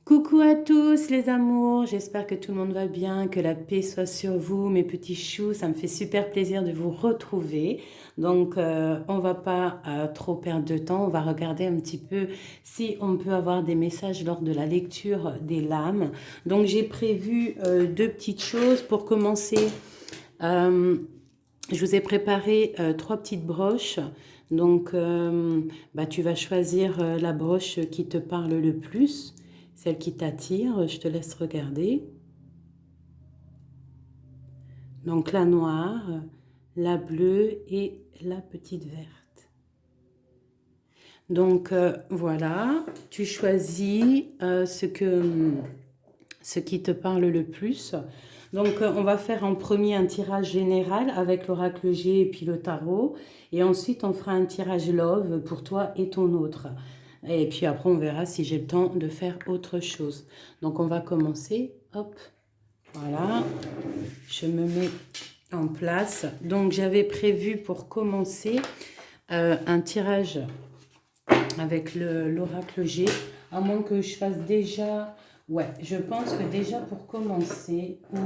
Coucou à tous les amours, j'espère que tout le monde va bien, que la paix soit sur vous, mes petits choux. Ça me fait super plaisir de vous retrouver. Donc, on va pas trop perdre de temps, on va regarder un petit peu si on peut avoir des messages lors de la lecture des lames. Donc, j'ai prévu deux petites choses pour commencer. Euh, je vous ai préparé trois petites broches. Donc, tu vas choisir la broche qui te parle le plus, celle qui t'attire. Je te laisse regarder. Donc, la noire, la bleue et la petite verte. Donc, voilà, tu choisis ce qui te parle le plus. Donc, on va faire en premier un tirage général avec l'oracle G et puis le tarot. Et ensuite, on fera un tirage love pour toi et ton autre. Et puis après, on verra si j'ai le temps de faire autre chose. Donc, on va commencer. Hop, voilà. Je me mets en place. Donc, j'avais prévu pour commencer un tirage avec l'oracle G. À moins que je fasse déjà... Ouais, je pense que déjà pour commencer, ou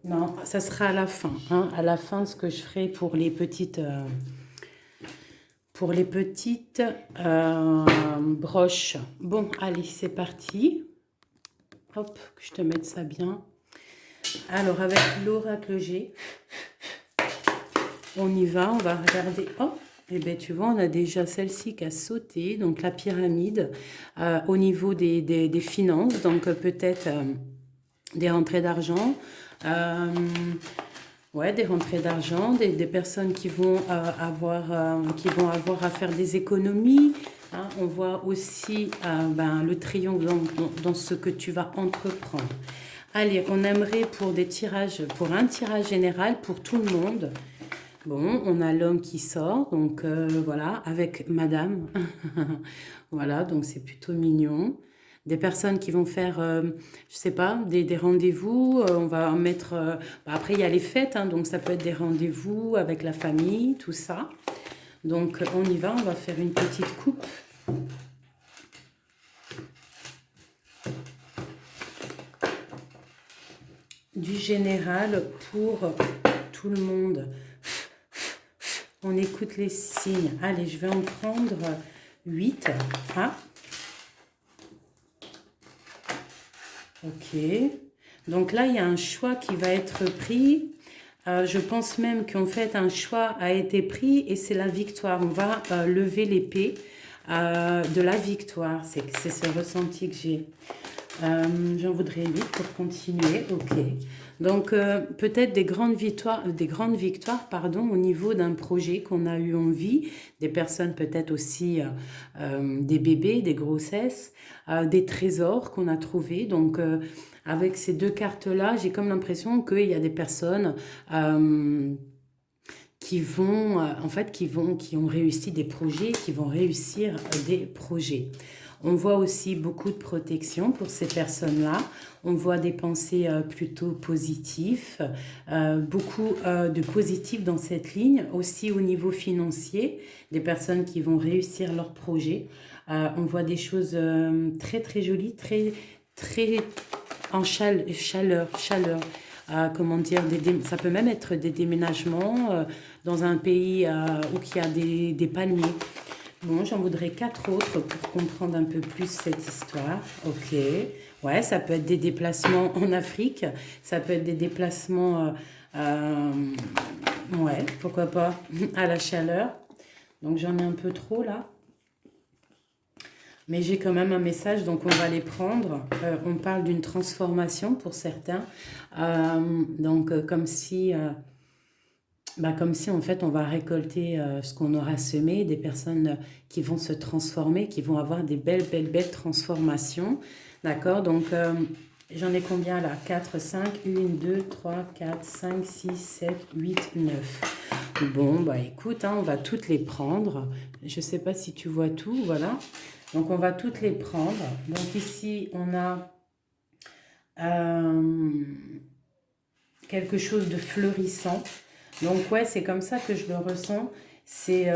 non, ça sera à la fin. Hein, à la fin, ce que je ferai pour les petites broches. Bon, allez, c'est parti. Hop, que je te mette ça bien. Alors, avec l'oracle G, on y va, on va regarder. Hop, et bien tu vois, on a déjà celle-ci qui a sauté, donc la pyramide, au niveau des finances, donc peut-être des rentrées d'argent. Ouais, des rentrées d'argent, des personnes qui vont avoir à faire des économies. Hein. On voit aussi le triomphe dans ce que tu vas entreprendre. Allez, on aimerait pour un tirage général pour tout le monde. Bon, on a l'homme qui sort, donc voilà, avec madame. Voilà, donc c'est plutôt mignon. Des personnes qui vont faire, je sais pas, des rendez-vous. On va en mettre. Après, il y a les fêtes, hein, donc ça peut être des rendez-vous avec la famille, tout ça. Donc, on y va, on va faire une petite coupe. Du général pour tout le monde. On écoute les signes. Allez, je vais en prendre 8. Ah. Ok. Donc là, il y a un choix qui va être pris. Je pense même qu'en fait, un choix a été pris et c'est la victoire. On va lever l'épée de la victoire. C'est ce ressenti que j'ai. J'en voudrais 8 pour continuer. Ok. Donc peut-être des grandes victoires, pardon, au niveau d'un projet qu'on a eu en vie, des personnes peut-être aussi des bébés, des grossesses, des trésors qu'on a trouvés. Donc avec ces deux cartes-là, j'ai comme l'impression qu'il y a des personnes qui ont réussi des projets, qui vont réussir des projets. On voit aussi beaucoup de protection pour ces personnes-là. On voit des pensées plutôt positives, beaucoup de positifs dans cette ligne, aussi au niveau financier, des personnes qui vont réussir leurs projets. On voit des choses très très jolies, très très en chaleur. Comment dire, ça peut même être des déménagements dans un pays où il y a des palmiers. Bon, j'en voudrais 4 autres pour comprendre un peu plus cette histoire. Ok. Ouais, ça peut être des déplacements en Afrique. Ça peut être des déplacements, ouais, pourquoi pas, à la chaleur. Donc j'en ai un peu trop là. Mais j'ai quand même un message, donc on va les prendre. On parle d'une transformation pour certains. Donc comme si en fait on va récolter ce qu'on aura semé, des personnes qui vont se transformer, qui vont avoir des belles transformations. D'accord. Donc j'en ai combien là? 4, 5, 1, 2, 3, 4, 5, 6, 7, 8, 9. Bon, bah écoute, hein, on va toutes les prendre. Je ne sais pas si tu vois tout, voilà. Donc on va toutes les prendre. Donc ici on a quelque chose de fleurissant. Donc ouais, c'est comme ça que je le ressens. C'est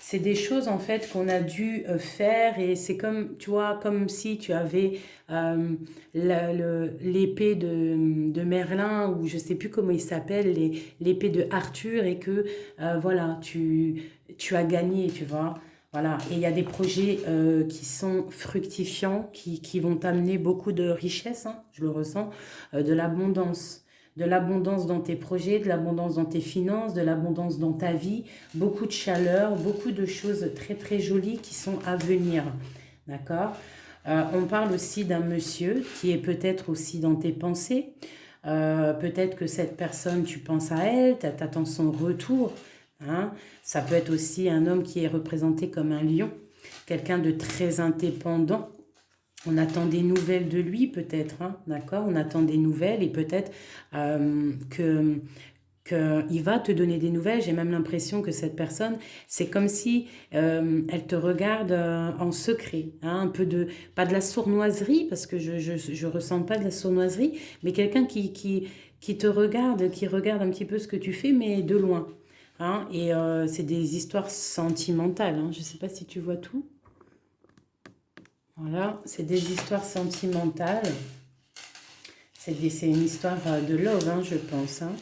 c'est des choses en fait qu'on a dû faire et c'est comme, tu vois, comme si tu avais euh, l'épée de Merlin ou je sais plus comment il s'appelle, l'épée de Arthur et que voilà, tu as gagné, tu vois. Voilà, et il y a des projets qui sont fructifiants, qui vont t'amener beaucoup de richesse, hein, je le ressens, de l'abondance. De l'abondance dans tes projets, de l'abondance dans tes finances, de l'abondance dans ta vie, beaucoup de chaleur, beaucoup de choses très très jolies qui sont à venir. D'accord. On parle aussi d'un monsieur qui est peut-être aussi dans tes pensées. Peut-être que cette personne, tu penses à elle, tu attends son retour. Hein. Ça peut être aussi un homme qui est représenté comme un lion, quelqu'un de très indépendant. On attend des nouvelles de lui peut-être, hein, d'accord? On attend des nouvelles et peut-être que qu'il va te donner des nouvelles. J'ai même l'impression que cette personne, c'est comme si elle te regarde en secret, hein, un peu de, pas de la sournoiserie, parce que je ressens pas de la sournoiserie, mais quelqu'un qui te regarde, qui regarde un petit peu ce que tu fais, mais de loin. Hein, et c'est des histoires sentimentales. Hein, je sais pas si tu vois tout. Voilà, c'est des histoires sentimentales. C'est une histoire de love, hein, je pense. Hein.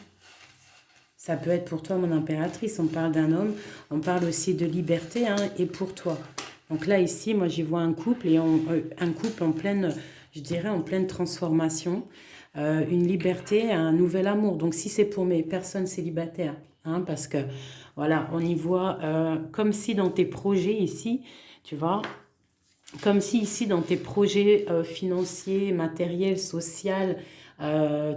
Ça peut être pour toi, mon impératrice. On parle d'un homme, on parle aussi de liberté, hein, et pour toi. Donc là, ici, moi, j'y vois un couple, et un couple en pleine, je dirais, en pleine transformation. Une liberté, un nouvel amour. Donc, si c'est pour mes personnes célibataires, hein, parce que, voilà, on y voit comme si dans tes projets ici, tu vois, comme si ici, dans tes projets financiers, matériels, sociaux,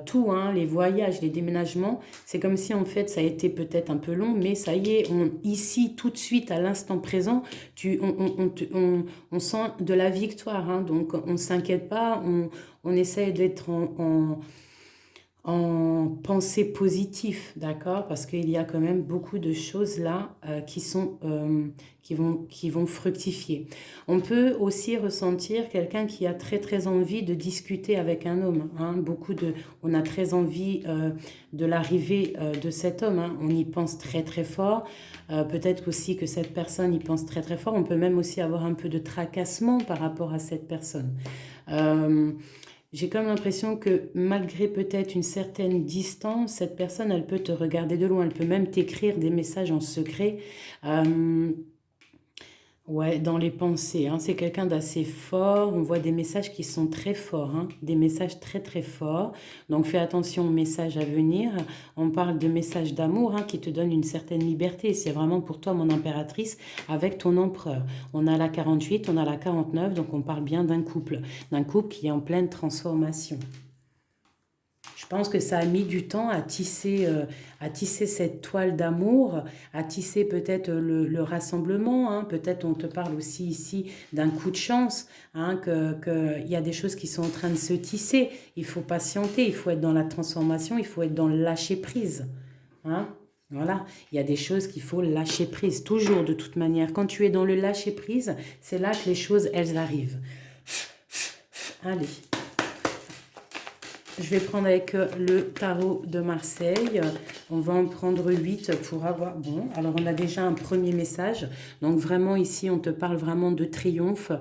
tout, hein, les voyages, les déménagements, c'est comme si en fait ça a été peut-être un peu long, mais ça y est, ici, tout de suite, à l'instant présent, on sent de la victoire. Hein, donc on ne s'inquiète pas, on essaie d'être en pensée positive, d'accord? Parce qu'il y a quand même beaucoup de choses là qui vont fructifier. On peut aussi ressentir quelqu'un qui a très très envie de discuter avec un homme. Hein, on a très envie de l'arrivée de cet homme. Hein, on y pense très très fort. Peut-être aussi que cette personne y pense très très fort. On peut même aussi avoir un peu de tracassement par rapport à cette personne. Euh, j'ai comme l'impression que malgré peut-être une certaine distance, cette personne, elle peut te regarder de loin, elle peut même t'écrire des messages en secret. Euh, ouais, dans les pensées, hein. C'est quelqu'un d'assez fort. On voit des messages qui sont très forts, hein, des messages très très forts. Donc fais attention aux messages à venir. On parle de messages d'amour, hein, qui te donnent une certaine liberté. C'est vraiment pour toi, mon impératrice, avec ton empereur. On a la 48, on a la 49, donc on parle bien d'un couple qui est en pleine transformation. Je pense que ça a mis du temps à tisser cette toile d'amour, à tisser peut-être le rassemblement. Hein. Peut-être on te parle aussi ici d'un coup de chance, hein, y a des choses qui sont en train de se tisser. Il faut patienter, il faut être dans la transformation, il faut être dans le lâcher-prise. Hein. Voilà, il y a des choses qu'il faut lâcher prise, toujours de toute manière. Quand tu es dans le lâcher-prise, c'est là que les choses, elles arrivent. Allez. Je vais prendre avec le tarot de Marseille. On va en prendre 8 pour avoir... Bon, alors on a déjà un premier message. Donc vraiment ici, on te parle vraiment de triomphe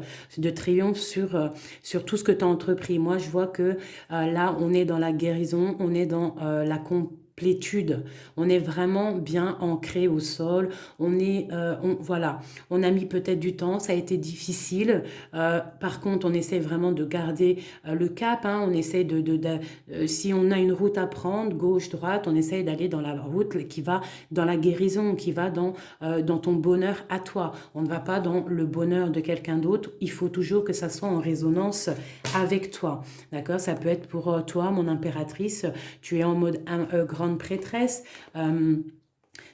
sur tout ce que tu as entrepris. Moi, je vois que là, on est dans la guérison, on est dans la complétude. On est vraiment bien ancré au sol. Voilà, on a mis peut-être du temps, ça a été difficile. Par contre, on essaie vraiment de garder le cap. Hein, on essaie si on a une route à prendre, gauche, droite, on essaye d'aller dans la route qui va dans la guérison, qui va dans ton bonheur à toi. On ne va pas dans le bonheur de quelqu'un d'autre. Il faut toujours que ça soit en résonance avec toi. D'accord? Ça peut être pour toi, mon impératrice. Tu es en mode grande prêtresse.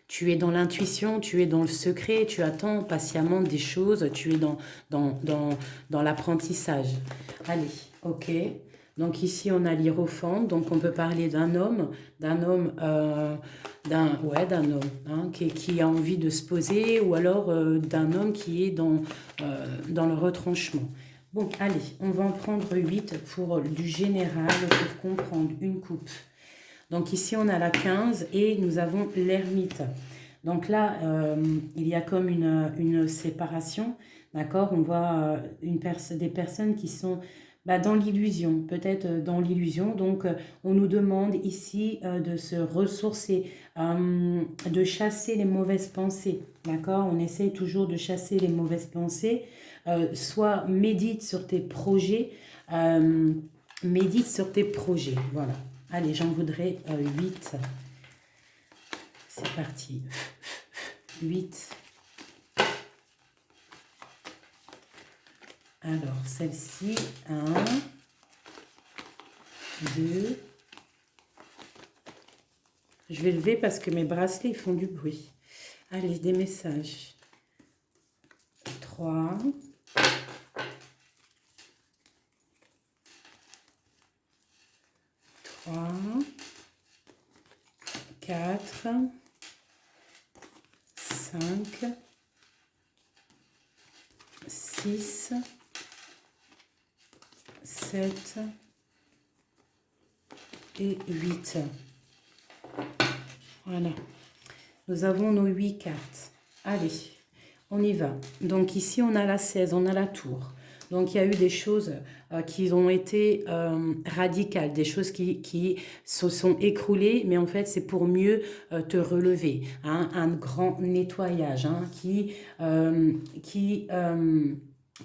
Tu es dans l'intuition, tu es dans le secret, tu attends patiemment des choses, tu es dans l'apprentissage. Allez, ok. Donc ici, on a l'hiérophante, donc on peut parler d'un homme, d'un homme, hein, qui a envie de se poser, ou alors d'un homme qui est dans le retranchement. Bon, allez, on va en prendre 8 pour du général, pour comprendre une coupe. Donc ici, on a la 15 et nous avons l'ermite. Donc là, il y a comme une séparation, d'accord? On voit des personnes qui sont dans l'illusion, peut-être dans l'illusion. Donc, on nous demande ici de se ressourcer, de chasser les mauvaises pensées, d'accord? On essaye toujours de chasser les mauvaises pensées. Soit médite sur tes projets, euh, médite sur tes projets, voilà. Allez, j'en voudrais 8. C'est parti. 8. Alors, celle-ci, 1, 2. Je vais lever parce que mes bracelets ils font du bruit. Allez, des messages. 3. 3. 4. 5. 6. 7 et 8. Voilà. Nous avons nos 8 cartes. Allez, on y va. Donc ici, on a la 16, on a la tour. Donc il y a eu des choses qui ont été radicales, des choses qui se sont écroulées, mais en fait c'est pour mieux te relever. Hein, un grand nettoyage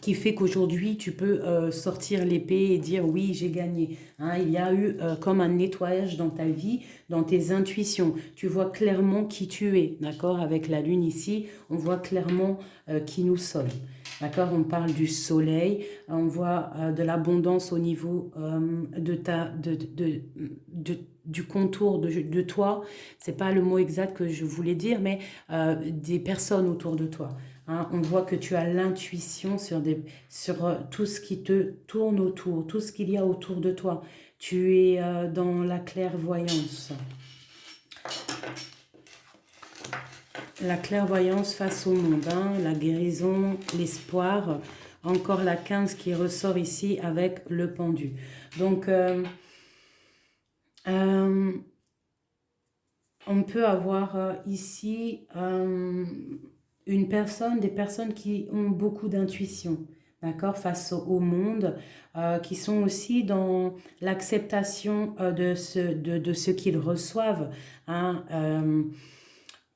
qui fait qu'aujourd'hui tu peux sortir l'épée et dire oui j'ai gagné. Hein, il y a eu comme un nettoyage dans ta vie, dans tes intuitions. Tu vois clairement qui tu es, d'accord? Avec la lune ici, on voit clairement qui nous sommes. D'accord, on parle du soleil, on voit de l'abondance au niveau du contour de toi. C'est pas le mot exact que je voulais dire, mais des personnes autour de toi. Hein. On voit que tu as l'intuition sur tout ce qui te tourne autour, tout ce qu'il y a autour de toi. Tu es dans la clairvoyance. La clairvoyance face au monde, hein, la guérison, l'espoir, encore la 15 qui ressort ici avec le pendu. Donc, on peut avoir ici des personnes qui ont beaucoup d'intuition, d'accord, face au monde, qui sont aussi dans l'acceptation de ce qu'ils reçoivent, hein,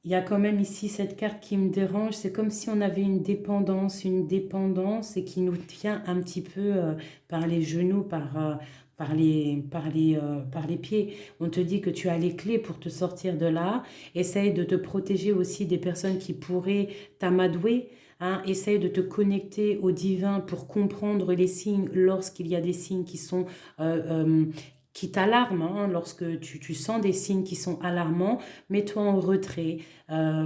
il y a quand même ici cette carte qui me dérange. C'est comme si on avait une dépendance et qui nous tient un petit peu par les genoux, par les pieds. On te dit que tu as les clés pour te sortir de là. Essaye de te protéger aussi des personnes qui pourraient t'amadouer. Hein. Essaye de te connecter au divin pour comprendre les signes lorsqu'il y a des signes qui t'alarment, hein, lorsque tu sens des signes qui sont alarmants, mets-toi en retrait,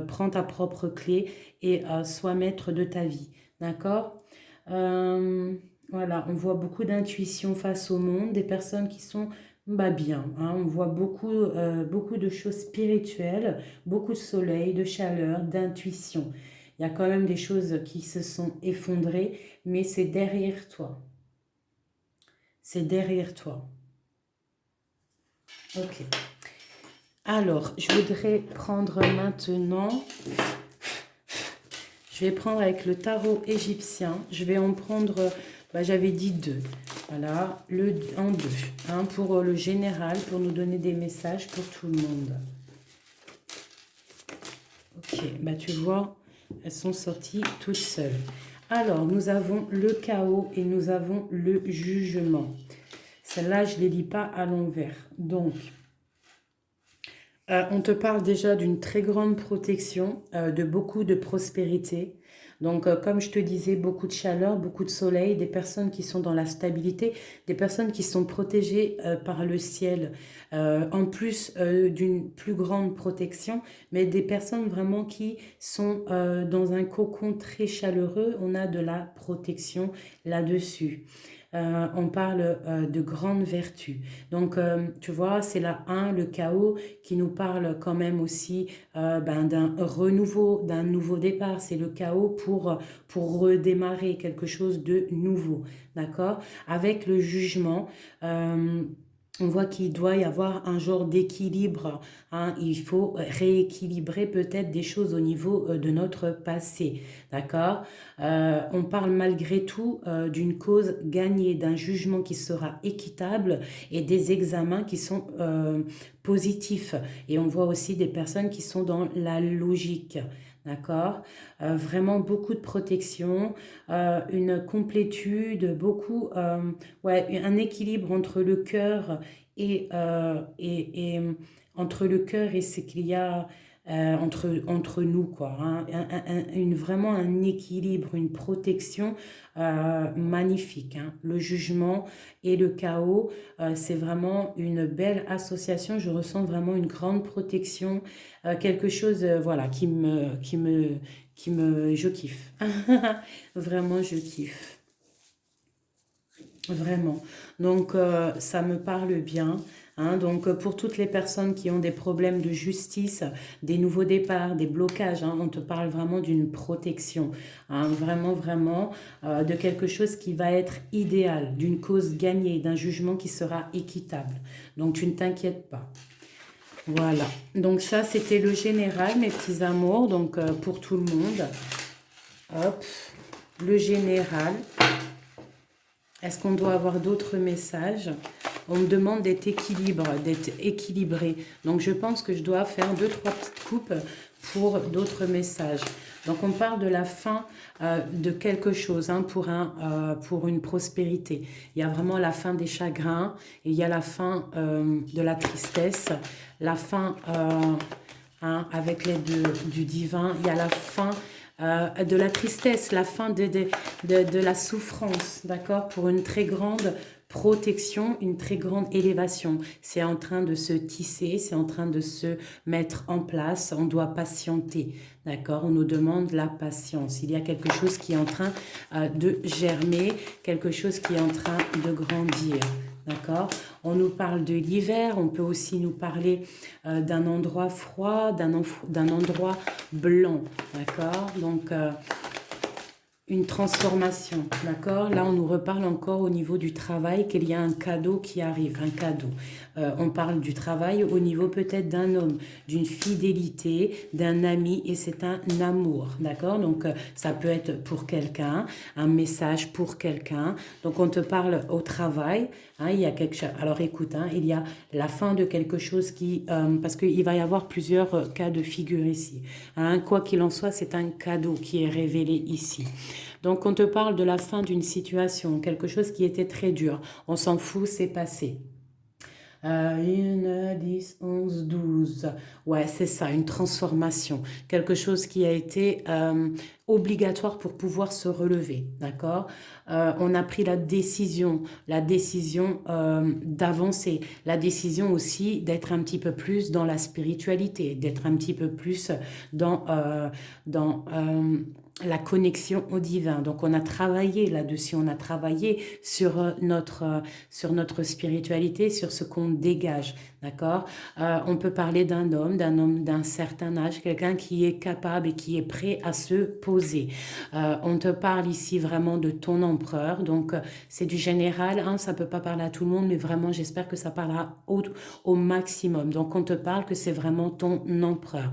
prends ta propre clé et sois maître de ta vie. D'accord? Voilà, on voit beaucoup d'intuition face au monde, des personnes qui sont bien. Hein, on voit beaucoup de choses spirituelles, beaucoup de soleil, de chaleur, d'intuition. Il y a quand même des choses qui se sont effondrées, mais c'est derrière toi. C'est derrière toi. Ok. Alors, je voudrais prendre maintenant, je vais prendre avec le tarot égyptien. Je vais en prendre, j'avais dit 2. Voilà, en 2. Hein, pour le général, pour nous donner des messages pour tout le monde. Ok, tu vois, elles sont sorties toutes seules. Alors, nous avons le chaos et nous avons le jugement. Celle-là, je ne les lis pas à l'envers. Donc, on te parle déjà d'une très grande protection, de beaucoup de prospérité. Donc, comme je te disais, beaucoup de chaleur, beaucoup de soleil, des personnes qui sont dans la stabilité, des personnes qui sont protégées par le ciel, en plus d'une plus grande protection, mais des personnes vraiment qui sont dans un cocon très chaleureux. On a de la protection là-dessus. On parle de grandes vertus. Donc, tu vois, c'est la 1, le chaos, qui nous parle quand même aussi d'un renouveau, d'un nouveau départ. C'est le chaos pour redémarrer quelque chose de nouveau, d'accord? Avec le jugement, On voit qu'il doit y avoir un genre d'équilibre, hein. Il faut rééquilibrer peut-être des choses au niveau de notre passé, d'accord? On parle malgré tout d'une cause gagnée, d'un jugement qui sera équitable et des examens qui sont positifs. Et on voit aussi des personnes qui sont dans la logique. D'accord. Vraiment beaucoup de protection, une complétude, beaucoup, ouais, un équilibre entre le cœur et entre le cœur et ce qu'il y a entre nous, quoi, hein. Vraiment un équilibre, une protection magnifique, hein. Le jugement et le chaos, c'est vraiment une belle association. Je ressens vraiment une grande protection, quelque chose, voilà, je kiffe. Vraiment, je kiffe. Vraiment. Donc, ça me parle bien, hein. Donc, pour toutes les personnes qui ont des problèmes de justice, des nouveaux départs, des blocages, hein, on te parle vraiment d'une protection, hein. Vraiment, vraiment, de quelque chose qui va être idéal, d'une cause gagnée, d'un jugement qui sera équitable. Donc, tu ne t'inquiètes pas. Voilà. Donc, ça, c'était le général, mes petits amours. Donc, pour tout le monde. Hop. Le général. Est-ce qu'on doit avoir d'autres messages? On me demande d'être équilibré. Donc, je pense que je dois faire 2-3 petites coupes pour d'autres messages. Donc, on parle de la fin de quelque chose, hein, pour une prospérité. Il y a vraiment la fin des chagrins, et il y a la fin de la tristesse, la fin hein, avec l'aide du divin, il y a la fin de la tristesse, la fin de la souffrance, d'accord, pour une très grande protection, une très grande élévation. C'est en train de se tisser, c'est en train de se mettre en place, on doit patienter, d'accord, on nous demande la patience. Il y a quelque chose qui est en train de germer, quelque chose qui est en train de grandir. D'accord? On nous parle de l'hiver, on peut aussi nous parler d'un endroit froid, d'un endroit blanc. D'accord? Donc, une transformation, d'accord? Là, on nous reparle encore au niveau du travail qu'il y a un cadeau qui arrive, un cadeau. On parle du travail au niveau peut-être d'un homme, d'une fidélité, d'un ami, et c'est un amour, d'accord? Donc, ça peut être pour quelqu'un, un message pour quelqu'un. Donc, on te parle au travail, hein, il y a quelque chose. Alors, écoute, hein, il y a la fin de quelque chose qui... parce qu'il va y avoir plusieurs cas de figure ici, hein. Quoi qu'il en soit, c'est un cadeau qui est révélé ici. Donc, on te parle de la fin d'une situation, quelque chose qui était très dur. On s'en fout, c'est passé. 1, 10, 11, 12. Ouais, c'est ça, une transformation. Quelque chose qui a été obligatoire pour pouvoir se relever, d'accord? On a pris la décision d'avancer, la décision aussi d'être un petit peu plus dans la spiritualité, d'être un petit peu plus dans la connexion au divin. Donc, on a travaillé là-dessus, on a travaillé sur notre spiritualité, sur ce qu'on dégage, d'accord? On peut parler d'un homme d'un certain âge, quelqu'un qui est capable et qui est prêt à se poser. On te parle ici vraiment de ton empereur, donc c'est du général, hein, ça peut pas parler à tout le monde, mais vraiment, j'espère que ça parlera au maximum. Donc, on te parle que c'est vraiment ton empereur.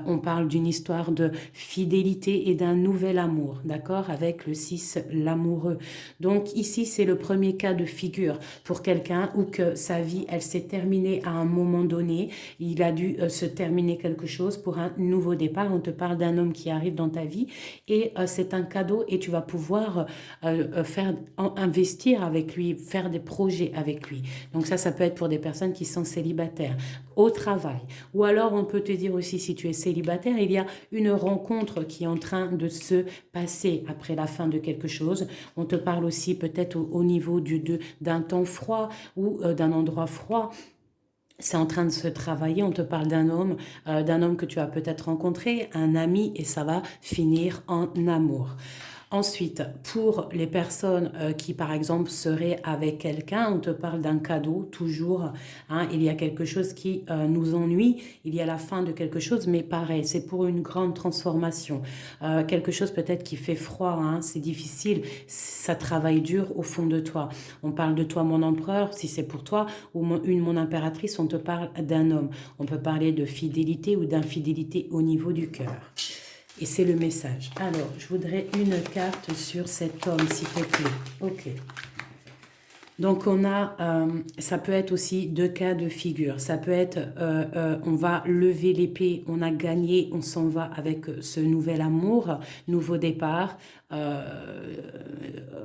On parle d'une histoire de fidélité et d'un nouvel amour, d'accord, avec le 6, l'amoureux. Donc ici, c'est le premier cas de figure pour quelqu'un où que sa vie, elle s'est terminée à un moment donné. Il a dû se terminer quelque chose pour un nouveau départ. On te parle d'un homme qui arrive dans ta vie et c'est un cadeau et tu vas pouvoir investir avec lui, faire des projets avec lui. Donc ça peut être pour des personnes qui sont célibataires, au travail. Ou alors, on peut te dire aussi, si tu es célibataire, il y a une rencontre qui est en train de se passer après la fin de quelque chose. On te parle aussi peut-être au niveau d'un temps froid ou d'un endroit froid. C'est en train de se travailler, on te parle d'un homme que tu as peut-être rencontré, un ami, et ça va finir en amour. Ensuite, pour les personnes qui, par exemple, seraient avec quelqu'un, on te parle d'un cadeau, toujours. Hein, il y a quelque chose qui nous ennuie, il y a la fin de quelque chose, mais pareil, c'est pour une grande transformation. Quelque chose peut-être qui fait froid, hein, c'est difficile, ça travaille dur au fond de toi. On parle de toi, mon empereur, si c'est pour toi, ou mon impératrice, on te parle d'un homme. On peut parler de fidélité ou d'infidélité au niveau du cœur. Et c'est le message. Alors, je voudrais une carte sur cet homme, s'il te plaît. Ok. Donc, on a, ça peut être aussi deux cas de figure. Ça peut être, on va lever l'épée, on a gagné, on s'en va avec ce nouvel amour, nouveau départ,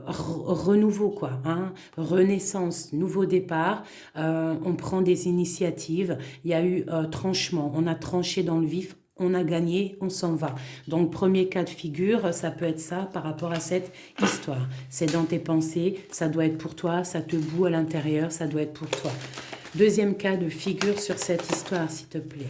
renouveau, quoi. Hein, renaissance, nouveau départ. On prend des initiatives. Il y a eu tranchement. On a tranché dans le vif. On a gagné, on s'en va. Donc, premier cas de figure, ça peut être ça par rapport à cette histoire. C'est dans tes pensées, ça doit être pour toi, ça te boue à l'intérieur, ça doit être pour toi. Deuxième cas de figure sur cette histoire, s'il te plaît.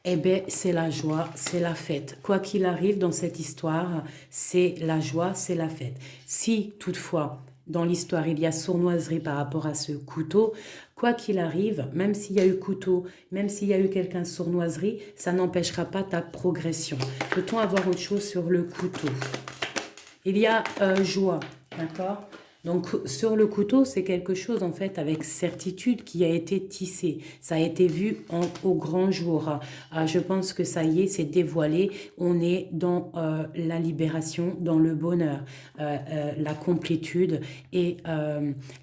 Eh bien, c'est la joie, c'est la fête. Quoi qu'il arrive dans cette histoire, c'est la joie, c'est la fête. Si, toutefois, dans l'histoire, il y a sournoiserie par rapport à ce couteau, quoi qu'il arrive, même s'il y a eu couteau, même s'il y a eu quelqu'un sournoiserie, ça n'empêchera pas ta progression. Peut-on avoir autre chose sur le couteau? Il y a joie, d'accord? Donc, sur le couteau, c'est quelque chose, en fait, avec certitude qui a été tissé. Ça a été vu au grand jour. Je pense que ça y est, c'est dévoilé. On est dans la libération, dans le bonheur, la complétude et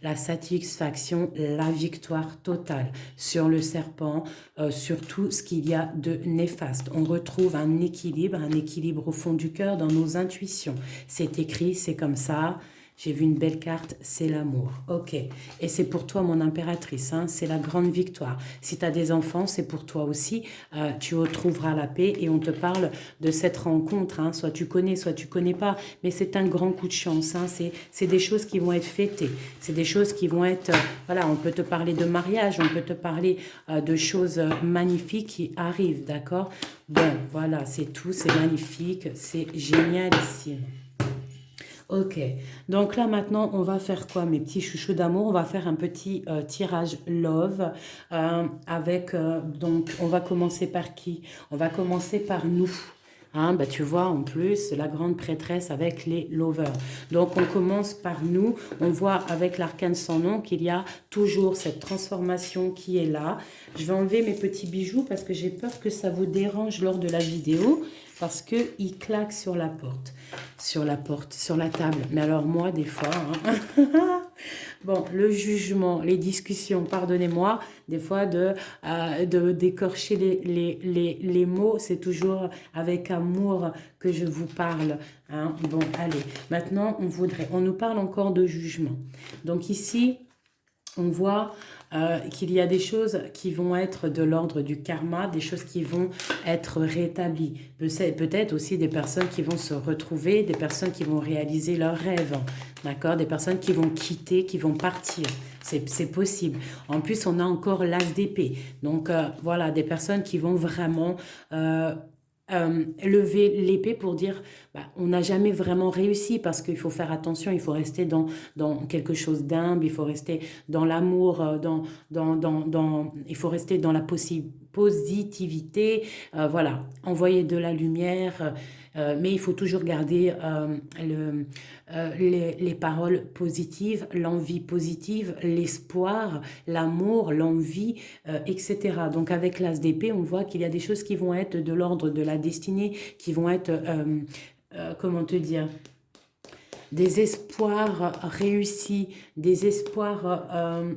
la satisfaction, la victoire totale sur le serpent, sur tout ce qu'il y a de néfaste. On retrouve un équilibre au fond du cœur dans nos intuitions. C'est écrit, c'est comme ça. J'ai vu une belle carte, c'est l'amour. Ok. Et c'est pour toi, mon impératrice. Hein, c'est la grande victoire. Si tu as des enfants, c'est pour toi aussi. Tu retrouveras la paix et on te parle de cette rencontre. Hein, soit tu connais, soit tu connais pas. Mais c'est un grand coup de chance. Hein, c'est des choses qui vont être fêtées. C'est des choses qui vont être... voilà, on peut te parler de mariage. On peut te parler de choses magnifiques qui arrivent. D'accord? Bon, voilà, c'est tout. C'est magnifique. C'est génialissime. Ok, donc là maintenant on va faire quoi mes petits chouchous d'amour? On va faire un petit tirage love avec, donc on va commencer par qui? On va commencer par nous. Hein, bah, tu vois en plus la grande prêtresse avec les lovers. Donc on commence par nous, on voit avec l'arcane sans nom qu'il y a toujours cette transformation qui est là. Je vais enlever mes petits bijoux parce que j'ai peur que ça vous dérange lors de la vidéo parce qu'ils claquent sur la porte, sur la table. Mais alors moi des fois... Hein, bon, le jugement, les discussions, pardonnez-moi, des fois de d'écorcher les mots, c'est toujours avec amour que je vous parle. Hein. Bon, allez, maintenant, on nous parle encore de jugement. Donc ici, on voit qu'il y a des choses qui vont être de l'ordre du karma, des choses qui vont être rétablies. Peut-être aussi des personnes qui vont se retrouver, des personnes qui vont réaliser leurs rêves, d'accord? Des personnes qui vont quitter, qui vont partir. C'est possible. En plus, on a encore l'as d'épée. Donc, voilà, des personnes qui vont vraiment... lever l'épée pour dire bah, on n'a jamais vraiment réussi parce qu'il faut faire attention, il faut rester dans quelque chose d'humble, il faut rester dans l'amour, il faut rester dans la positivité, voilà, envoyer de la lumière, mais il faut toujours garder les paroles positives, l'envie positive, l'espoir, l'amour, l'envie, etc. Donc avec l'as d'épée, on voit qu'il y a des choses qui vont être de l'ordre de la destinée, qui vont être, comment te dire, des espoirs réussis, des espoirs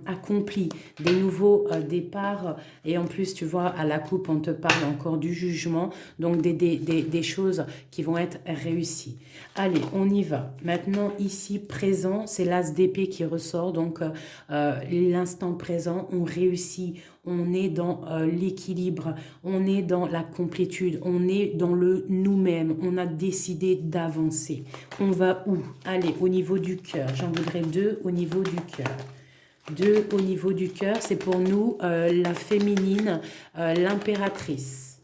accomplis, des nouveaux départs. Et en plus, tu vois, à la coupe, on te parle encore du jugement. Donc, des choses qui vont être réussies. Allez, on y va. Maintenant, ici, présent, c'est l'as d'épée qui ressort. Donc, l'instant présent, on réussit. On est dans l'équilibre, on est dans la complétude, on est dans le nous-mêmes, on a décidé d'avancer. On va où? Allez, au niveau du cœur. J'en voudrais 2 au niveau du cœur. 2 au niveau du cœur, c'est pour nous la féminine, l'impératrice.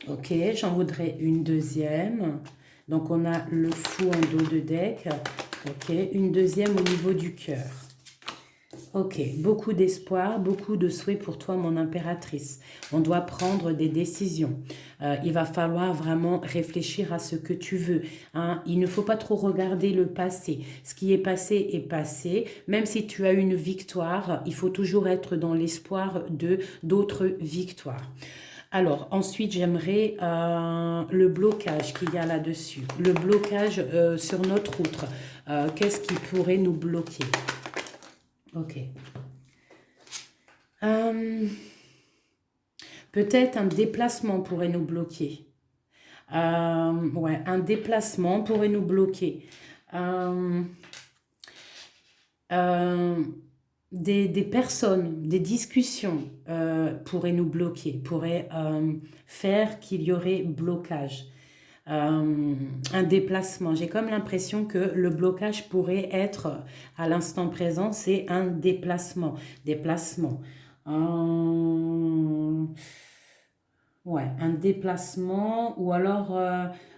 Ok, j'en voudrais une deuxième. Donc, on a le fou en dos de deck. Ok, une deuxième au niveau du cœur. Ok, beaucoup d'espoir, beaucoup de souhaits pour toi, mon impératrice. On doit prendre des décisions. Il va falloir vraiment réfléchir à ce que tu veux, hein. Il ne faut pas trop regarder le passé. Ce qui est passé est passé. Même si tu as une victoire, il faut toujours être dans l'espoir de d'autres victoires. Alors, ensuite, j'aimerais le blocage qu'il y a là-dessus. Le blocage sur notre outre. Qu'est-ce qui pourrait nous bloquer? Ok. Euh, Peut-être un déplacement pourrait nous bloquer. Ouais, un déplacement pourrait nous bloquer. Euh, euh, des personnes, des discussions pourraient nous bloquer, pourraient faire qu'il y aurait blocage. Un déplacement. J'ai comme l'impression que le blocage pourrait être à l'instant présent, c'est un déplacement. Déplacement. Euh, Ouais, un déplacement ou alors,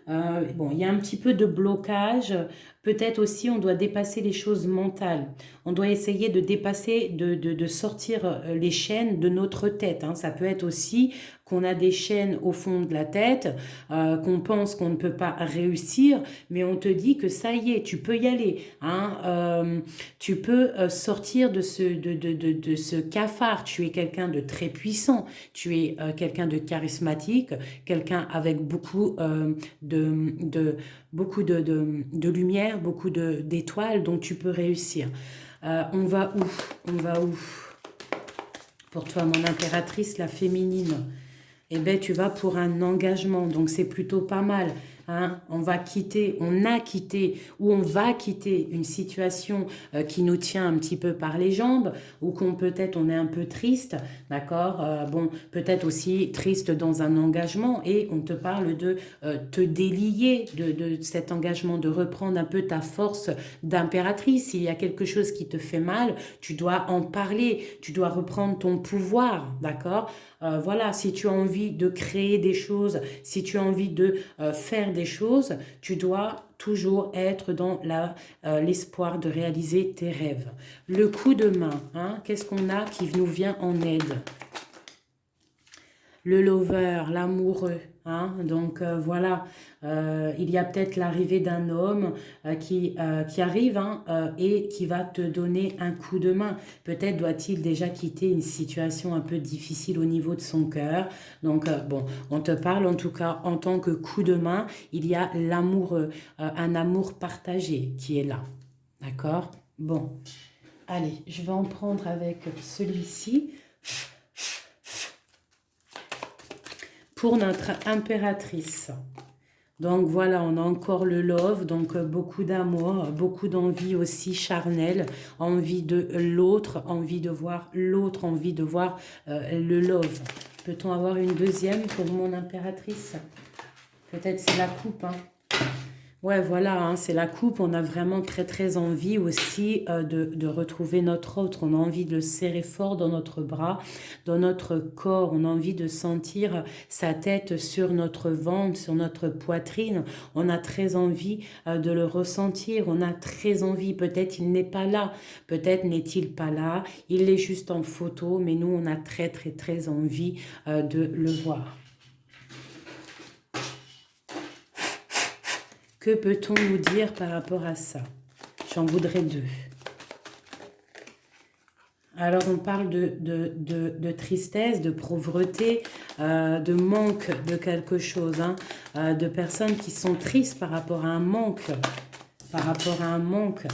bon, il y a un petit peu de blocage. Peut-être aussi, on doit dépasser les choses mentales. On doit essayer de dépasser, de sortir les chaînes de notre tête, hein. Ça peut être aussi qu'on a des chaînes au fond de la tête, qu'on pense qu'on ne peut pas réussir, mais on te dit que ça y est, tu peux y aller, hein. Tu peux sortir de ce cafard. Tu es quelqu'un de très puissant. Tu es quelqu'un de charismatique, quelqu'un avec beaucoup de lumière, beaucoup d'étoiles, donc tu peux réussir. On va où? On va où? Pour toi, mon impératrice, la féminine. Eh bien, tu vas pour un engagement, donc c'est plutôt pas mal, hein. On va quitter, on a quitté ou on va quitter une situation qui nous tient un petit peu par les jambes ou qu'on peut-être on est un peu triste, d'accord. Bon, peut-être aussi triste dans un engagement et on te parle de te délier de cet engagement, de reprendre un peu ta force d'impératrice. S'il y a quelque chose qui te fait mal, tu dois en parler, tu dois reprendre ton pouvoir, d'accord. Voilà, si tu as envie de créer des choses, si tu as envie de faire des choses, tu dois toujours être dans l'espoir de réaliser tes rêves. Le coup de main, hein, qu'est-ce qu'on a qui nous vient en aide? Le lover, l'amoureux, hein. Donc voilà, il y a peut-être l'arrivée d'un homme qui arrive, hein, et qui va te donner un coup de main. Peut-être doit-il déjà quitter une situation un peu difficile au niveau de son cœur. Donc bon, on te parle en tout cas en tant que coup de main, il y a l'amoureux, un amour partagé qui est là. D'accord? Bon, allez, je vais en prendre avec celui-ci. Pour notre impératrice. Donc voilà, on a encore le love, donc beaucoup d'amour, beaucoup d'envie aussi charnelle, envie de l'autre, envie de voir l'autre, envie de voir le love. Peut-on avoir une deuxième pour mon impératrice? Peut-être c'est la coupe, hein. Ouais, voilà, hein, c'est la coupe. On a vraiment très, très envie aussi de retrouver notre autre. On a envie de le serrer fort dans notre bras, dans notre corps. On a envie de sentir sa tête sur notre ventre, sur notre poitrine. On a très envie de le ressentir. On a très envie. Peut-être il n'est pas là. Peut-être n'est-il pas là. Il est juste en photo. Mais nous, on a très, très, très envie de le voir. Que peut-on nous dire par rapport à ça? J'en voudrais deux. Alors, on parle de tristesse, de pauvreté, de manque de quelque chose, hein, de personnes qui sont tristes par rapport à un manque. Par rapport à un manque.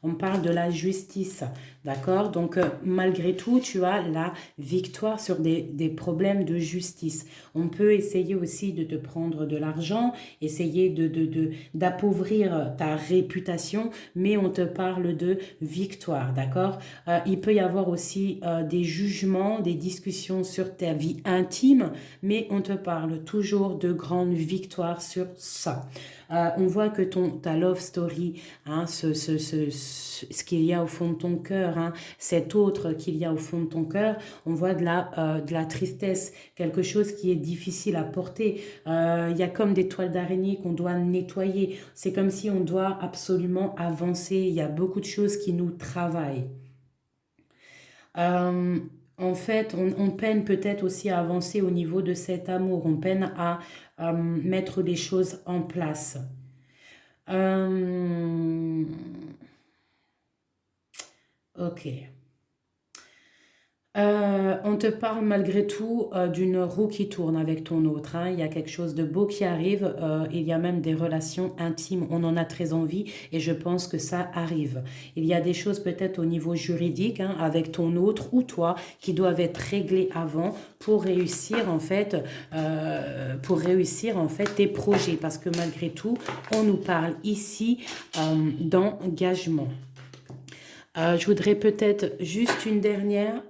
On parle de la justice, d'accord? Donc, malgré tout, tu as la victoire sur des problèmes de justice. On peut essayer aussi de te prendre de l'argent, essayer d'appauvrir ta réputation, mais on te parle de victoire, d'accord? Il peut y avoir aussi des jugements, des discussions sur ta vie intime, mais on te parle toujours de grandes victoires sur ça. On voit que ta love story, hein, ce qu'il y a au fond de ton cœur, hein, cet autre qu'il y a au fond de ton cœur, on voit de la tristesse, quelque chose qui est difficile à porter. Il y a comme des toiles d'araignée qu'on doit nettoyer. C'est comme si on doit absolument avancer. Il y a beaucoup de choses qui nous travaillent. Euh, En fait, on peine peut-être aussi à avancer au niveau de cet amour. On peine à mettre des choses en place. Euh, ok. On te parle malgré tout d'une roue qui tourne avec ton autre, hein. Il y a quelque chose de beau qui arrive. Il y a même des relations intimes. On en a très envie et je pense que ça arrive. Il y a des choses peut-être au niveau juridique, hein, avec ton autre ou toi qui doivent être réglées avant pour réussir en fait tes projets. Parce que malgré tout, on nous parle ici d'engagement. Je voudrais peut-être juste une dernière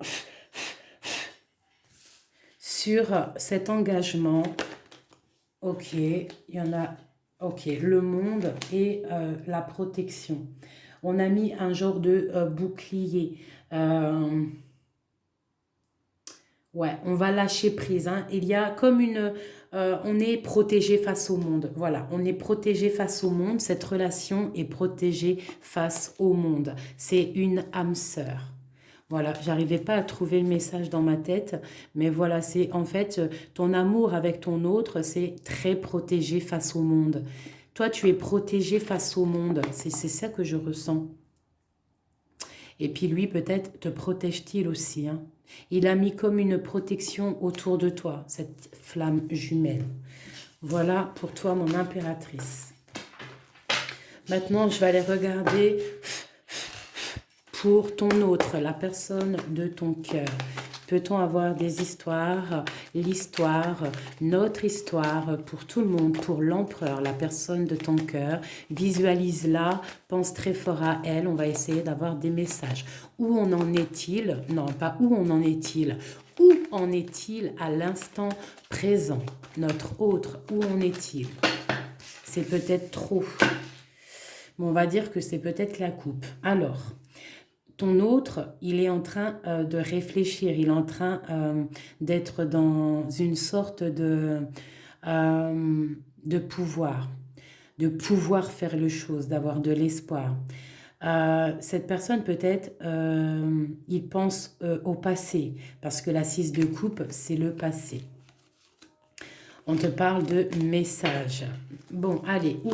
sur cet engagement. Ok, il y en a. Ok, le monde et la protection. On a mis un genre de bouclier. Ouais, on va lâcher prise, hein. Il y a comme on est protégé face au monde. Voilà, on est protégé face au monde. Cette relation est protégée face au monde. C'est une âme sœur. Voilà, j'arrivais pas à trouver le message dans ma tête, mais voilà, c'est en fait ton amour avec ton autre, c'est très protégé face au monde. Toi, tu es protégé face au monde. C'est ça que je ressens. Et puis lui, peut-être, te protège-t-il aussi, hein. Il a mis comme une protection autour de toi, cette flamme jumelle. Voilà pour toi, mon impératrice. Maintenant, je vais aller regarder pour ton autre, la personne de ton cœur. Peut-on avoir des histoires, l'histoire, notre histoire pour tout le monde, pour l'empereur, la personne de ton cœur. Visualise-la, pense très fort à elle. On va essayer d'avoir des messages. Où on en est-il? Non, pas où on en est-il. Où en est-il à l'instant présent? Notre autre, où en est-il? C'est peut-être trop. Bon, on va dire que c'est peut-être la coupe. Alors, ton autre, il est en train de réfléchir, il est en train d'être dans une sorte de pouvoir faire les choses, d'avoir de l'espoir. Cette personne peut-être, il pense au passé, parce que la 6 de coupe, c'est le passé. On te parle de message. Bon, allez, où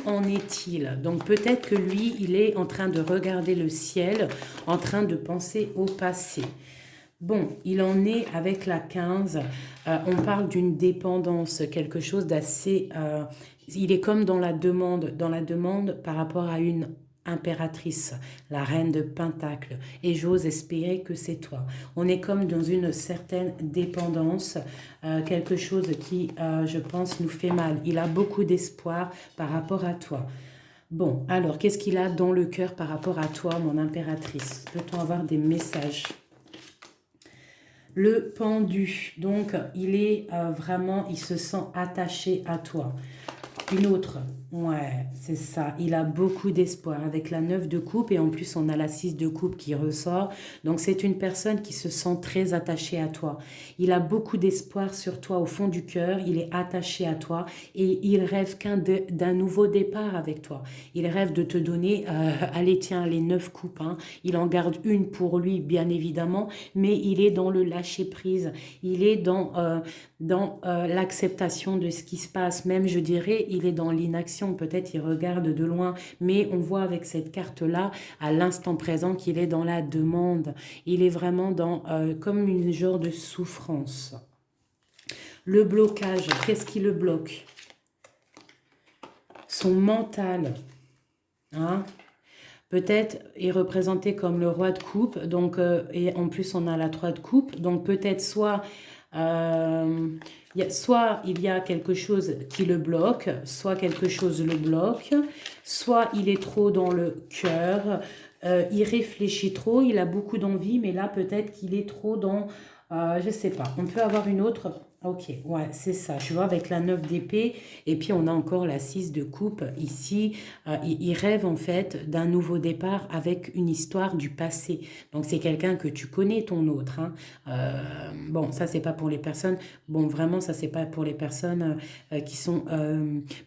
en est-il? Donc peut-être que lui, il est en train de regarder le ciel, en train de penser au passé. Bon, il en est avec la 15. On parle d'une dépendance, quelque chose d'assez... il est comme dans la demande par rapport à une impératrice, la reine de Pentacle. Et j'ose espérer que c'est toi. On est comme dans une certaine dépendance, quelque chose qui, je pense, nous fait mal. Il a beaucoup d'espoir par rapport à toi. Bon, alors, qu'est-ce qu'il a dans le cœur par rapport à toi, mon impératrice? Peut-on avoir des messages? Le pendu, donc il est vraiment, il se sent attaché à toi. Une autre, ouais, c'est ça. Il a beaucoup d'espoir avec la 9 de coupe et en plus on a la 6 de coupe qui ressort. Donc c'est une personne qui se sent très attachée à toi. Il a beaucoup d'espoir sur toi au fond du cœur. Il est attaché à toi et il rêve d'un nouveau départ avec toi. Il rêve de te donner, allez tiens, les 9 coupes, hein. Il en garde une pour lui bien évidemment, mais il est dans le lâcher prise. Il est dans l'acceptation de ce qui se passe. Même je dirais, il est dans l'inaction, peut-être il regarde de loin, mais on voit avec cette carte-là, à l'instant présent, qu'il est dans la demande. Il est vraiment dans comme une genre de souffrance. Le blocage, qu'est-ce qui le bloque? Son mental, hein? Peut-être est représenté comme le roi de coupe, donc, et en plus on a la 3 de coupe, donc peut-être soit il y a quelque chose qui le bloque, soit quelque chose le bloque, soit il est trop dans le cœur, il réfléchit trop, il a beaucoup d'envie, mais là peut-être qu'il est trop dans, je ne sais pas, on peut avoir une autre Ok, ouais, c'est ça. Tu vois, avec la 9 d'épée, et puis on a encore la 6 de coupe ici. Il rêve en fait d'un nouveau départ avec une histoire du passé. Donc c'est quelqu'un que tu connais, ton autre. Hein. Bon, ça c'est pas pour les personnes. Bon, vraiment, ça c'est pas pour les personnes qui sont.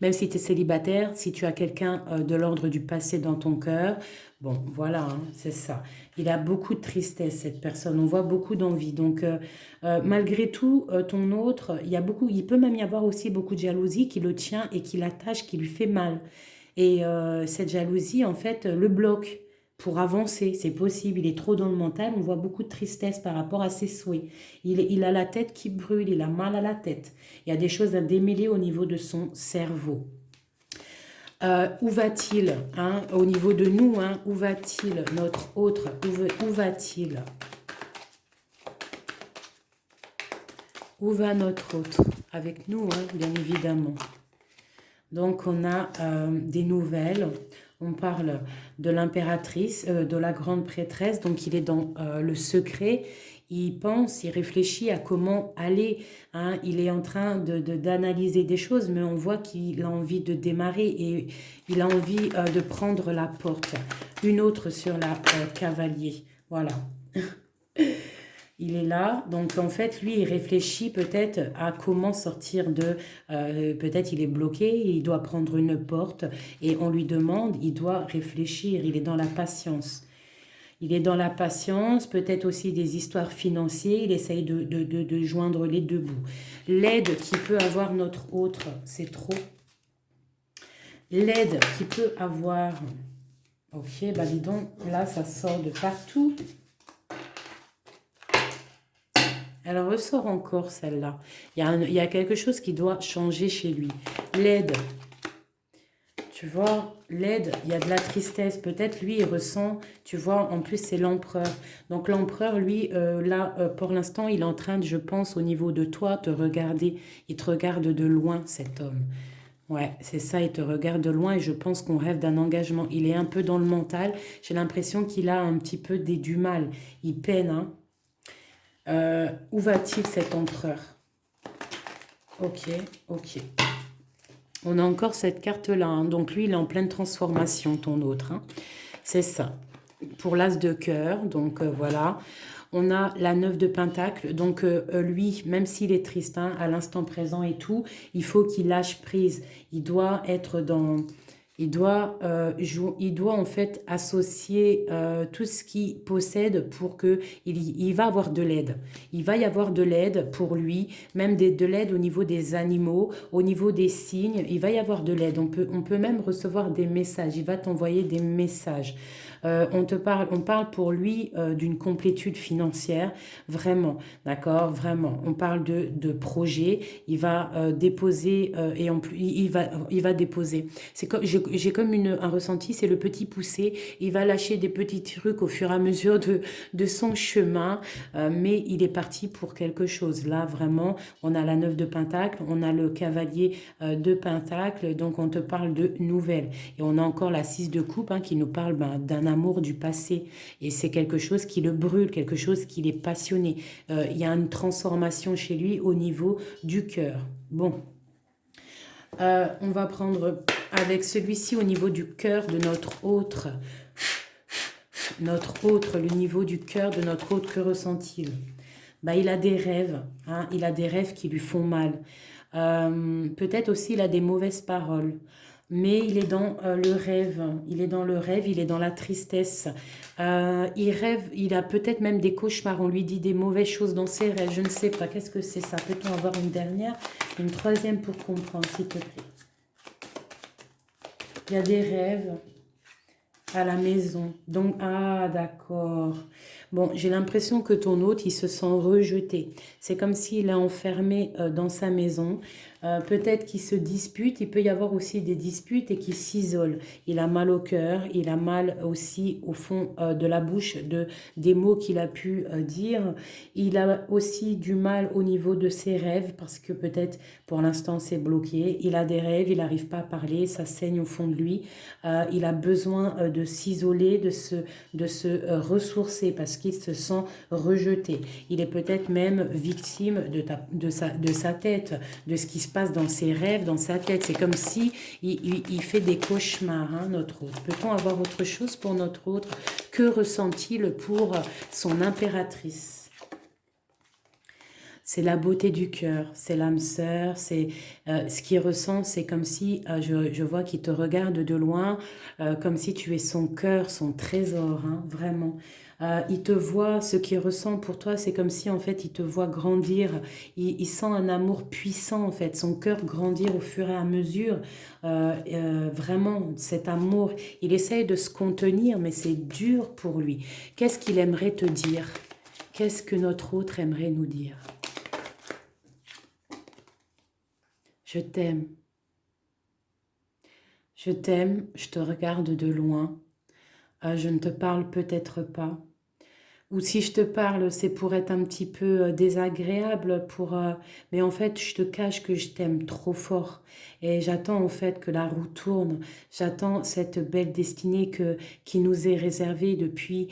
Même si tu es célibataire, si tu as quelqu'un de l'ordre du passé dans ton cœur, bon, voilà, hein, c'est ça. Il a beaucoup de tristesse, cette personne. On voit beaucoup d'envie. Donc, malgré tout, ton autre, il peut même y avoir aussi beaucoup de jalousie qui le tient et qui l'attache, qui lui fait mal. Et cette jalousie, en fait, le bloque pour avancer. C'est possible. Il est trop dans le mental. On voit beaucoup de tristesse par rapport à ses souhaits. Il a la tête qui brûle. Il a mal à la tête. Il y a des choses à démêler au niveau de son cerveau. Où va-t-il hein, au niveau de nous hein, où va-t-il notre autre où va-t-il Où va notre autre avec nous, hein, bien évidemment. Donc, on a des nouvelles. On parle de l'impératrice, de la grande prêtresse. Donc, il est dans le secret. Il pense, il réfléchit à comment aller. Hein. Il est en train d'analyser des choses, mais on voit qu'il a envie de démarrer et il a envie de prendre la porte. Une autre sur la cavalier. Voilà. Il est là, donc en fait, lui, il réfléchit peut-être à comment sortir de... peut-être il est bloqué, il doit prendre une porte et on lui demande, il doit réfléchir, il est dans la patience. Il est dans la patience, peut-être aussi des histoires financières, il essaye de joindre les deux bouts. L'aide qui peut avoir notre autre, c'est trop. L'aide qui peut avoir... Ok, bah dis donc, là, ça sort de partout. Elle ressort encore celle-là. Il y a quelque chose qui doit changer chez lui. L'aide. Tu vois, l'aide, il y a de la tristesse. Peut-être lui, il ressent, tu vois, en plus c'est l'empereur. Donc l'empereur, lui, là, pour l'instant, il est en train, je pense, au niveau de toi, te regarder. Il te regarde de loin, cet homme. Ouais, c'est ça, il te regarde de loin et je pense qu'on rêve d'un engagement. Il est un peu dans le mental. J'ai l'impression qu'il a un petit peu du mal. Il peine, hein. Où va-t-il cet empereur? Ok, ok. On a encore cette carte-là. Hein. Donc lui, il est en pleine transformation, ton autre. Hein. C'est ça. Pour l'as de cœur, donc voilà. On a la 9 de pentacle. Donc lui, même s'il est triste hein, à l'instant présent et tout, il faut qu'il lâche prise. Il doit être dans... il doit en fait associer tout ce qu'il possède pour que il va avoir de l'aide. Il va y avoir de l'aide pour lui, même de l'aide au niveau des animaux, au niveau des signes. Il va y avoir de l'aide. On peut même recevoir des messages. Il va t'envoyer des messages. On parle pour lui d'une complétude financière, vraiment, d'accord, vraiment. On parle de projet. Il va déposer et en plus il va déposer. C'est comme j'ai comme un ressenti, c'est le petit poussé. Il va lâcher des petits trucs au fur et à mesure de son chemin, mais il est parti pour quelque chose. Là, vraiment, on a la 9 de pentacle, on a le cavalier de pentacle, donc on te parle de nouvelles. Et on a encore la 6 de coupe hein, qui nous parle d'un amour du passé. Et c'est quelque chose qui le brûle, quelque chose qui est passionné. Il y a une transformation chez lui au niveau du cœur. Bon, on va prendre avec celui-ci au niveau du cœur de notre autre. Notre autre, le niveau du cœur de notre autre, que ressent-il? Bah, il a des rêves, hein, il a des rêves qui lui font mal. Peut-être aussi il a des mauvaises paroles. Mais il est dans le rêve, il est dans le rêve, il est dans la tristesse. Il rêve, il a peut-être même des cauchemars, on lui dit des mauvaises choses dans ses rêves, je ne sais pas, qu'est-ce que c'est ça? Peut-on avoir une dernière, une troisième pour comprendre, s'il te plaît? Il y a des rêves à la maison, donc, ah d'accord. Bon, j'ai l'impression que ton hôte, il se sent rejeté. C'est comme s'il est enfermé dans sa maison. Peut-être qu'il se dispute, il peut y avoir aussi des disputes et qu'il s'isole. Il a mal au cœur, il a mal aussi au fond de la bouche des mots qu'il a pu dire. Il a aussi du mal au niveau de ses rêves parce que peut-être pour l'instant c'est bloqué. Il a des rêves, il n'arrive pas à parler, ça saigne au fond de lui. Il a besoin de s'isoler, de se ressourcer parce qu'il se sent rejeté. Il est peut-être même victime de sa tête, de ce qui se passe dans ses rêves, dans sa tête. C'est comme si il fait des cauchemars, hein, notre autre. Peut-on avoir autre chose pour notre autre? Que ressent-il pour son impératrice? C'est la beauté du cœur, c'est l'âme sœur, c'est ce qu'il ressent, c'est comme si, je vois qu'il te regarde de loin, comme si tu es son cœur, son trésor, hein, vraiment. Il te voit, ce qu'il ressent pour toi, c'est comme si en fait il te voit grandir, il sent un amour puissant en fait, son cœur grandir au fur et à mesure, vraiment cet amour, il essaye de se contenir mais c'est dur pour lui. Qu'est-ce qu'il aimerait te dire? Qu'est-ce que notre autre aimerait nous dire? Je t'aime. Je t'aime, je te regarde de loin. Je ne te parle peut-être pas. Ou si je te parle, c'est pour être un petit peu désagréable, mais en fait, je te cache que je t'aime trop fort. Et j'attends en fait que la roue tourne. J'attends cette belle destinée qui nous est réservée depuis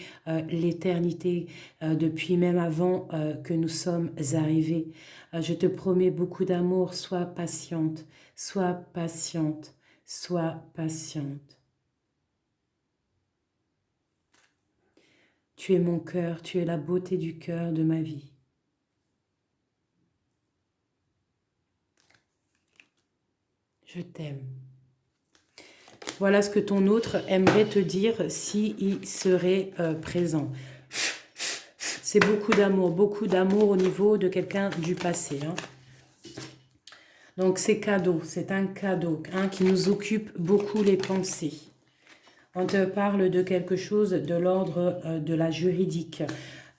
l'éternité, depuis même avant que nous sommes arrivés. Je te promets beaucoup d'amour. Sois patiente, sois patiente, sois patiente. Tu es mon cœur, tu es la beauté du cœur de ma vie. Je t'aime. Voilà ce que ton autre aimerait te dire s'il serait présent. C'est beaucoup d'amour au niveau de quelqu'un du passé. Hein. Donc c'est cadeau, c'est un cadeau hein, qui nous occupe beaucoup les pensées. On te parle de quelque chose de l'ordre de la juridique.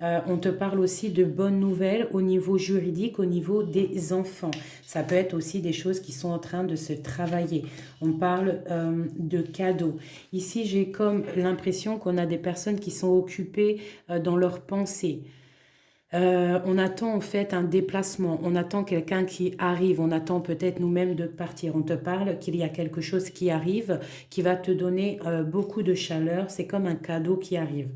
On te parle aussi de bonnes nouvelles au niveau juridique, au niveau des enfants. Ça peut être aussi des choses qui sont en train de se travailler. On parle de cadeaux. Ici, j'ai comme l'impression qu'on a des personnes qui sont occupées dans leurs pensées. On attend en fait un déplacement, on attend quelqu'un qui arrive, on attend peut-être nous-mêmes de partir. On te parle qu'il y a quelque chose qui arrive, qui va te donner beaucoup de chaleur, c'est comme un cadeau qui arrive.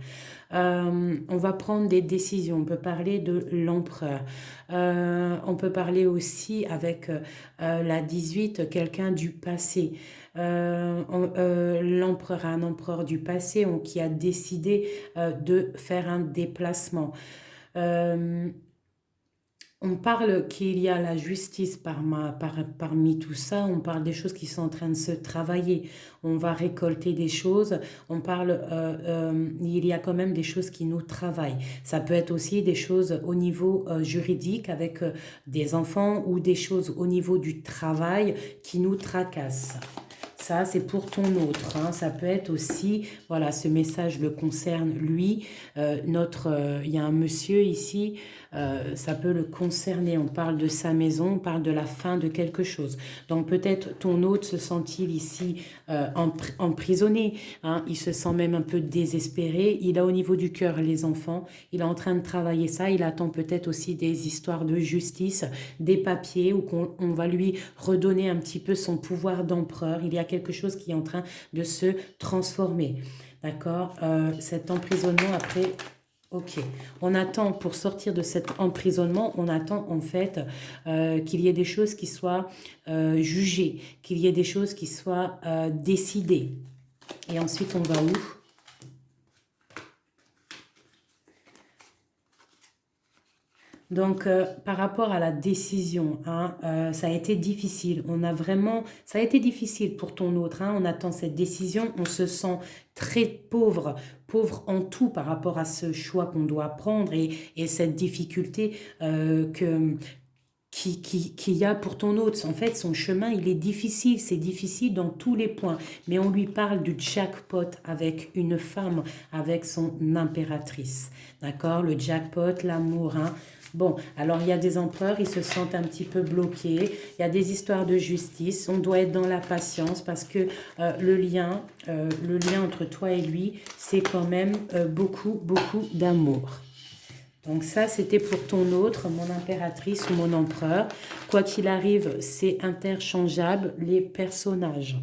On va prendre des décisions, on peut parler de l'empereur. On peut parler aussi avec la 18, quelqu'un du passé. L'empereur, un empereur du passé qui a décidé de faire un déplacement. Euh, on parle qu'il y a la justice parmi tout ça, on parle des choses qui sont en train de se travailler, on va récolter des choses, il y a quand même des choses qui nous travaillent. Ça peut être aussi des choses au niveau juridique avec des enfants ou des choses au niveau du travail qui nous tracassent. Ça, c'est pour ton autre. Hein. Ça peut être aussi, voilà, ce message le concerne lui. Il y a un monsieur ici, ça peut le concerner. On parle de sa maison, on parle de la fin de quelque chose. Donc peut-être ton autre se sent-il ici emprisonné. Hein. Il se sent même un peu désespéré. Il a au niveau du cœur les enfants. Il est en train de travailler ça. Il attend peut-être aussi des histoires de justice, des papiers où on va lui redonner un petit peu son pouvoir d'empereur. Il y a quelque chose qui est en train de se transformer. D'accord. Cet emprisonnement après... Ok, on attend pour sortir de cet emprisonnement, on attend en fait qu'il y ait des choses qui soient jugées, qu'il y ait des choses qui soient décidées. Et ensuite on va où? Donc, par rapport à la décision, hein, ça a été difficile. Ça a été difficile pour ton autre. Hein, on attend cette décision. On se sent très pauvre, pauvre en tout par rapport à ce choix qu'on doit prendre et cette difficulté qu'il y a pour ton autre. En fait, son chemin, il est difficile, c'est difficile dans tous les points. Mais on lui parle du jackpot avec une femme, avec son impératrice. D'accord? Le jackpot, l'amour, hein. Bon, alors il y a des empereurs, ils se sentent un petit peu bloqués. Il y a des histoires de justice. On doit être dans la patience parce que le lien entre toi et lui, c'est quand même beaucoup, beaucoup d'amour. Donc ça, c'était pour ton autre, mon impératrice ou mon empereur. Quoi qu'il arrive, c'est interchangeable, les personnages.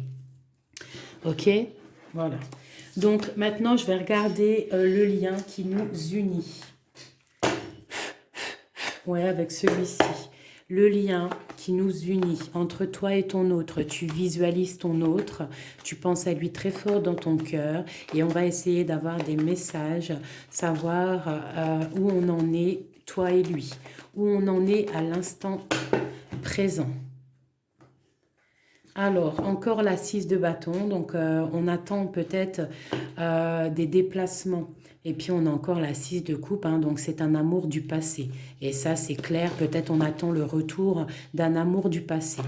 Ok? Voilà. Donc maintenant, je vais regarder le lien qui nous unit. Ouais, avec celui-ci. Le lien qui nous unit entre toi et ton autre. Tu visualises ton autre, tu penses à lui très fort dans ton cœur et on va essayer d'avoir des messages, savoir où on en est, toi et lui, où on en est à l'instant présent. Alors, encore la 6 de bâton, donc on attend peut-être des déplacements. Et puis on a encore la 6 de coupe, hein, donc c'est un amour du passé. Et ça c'est clair, peut-être on attend le retour d'un amour du passé.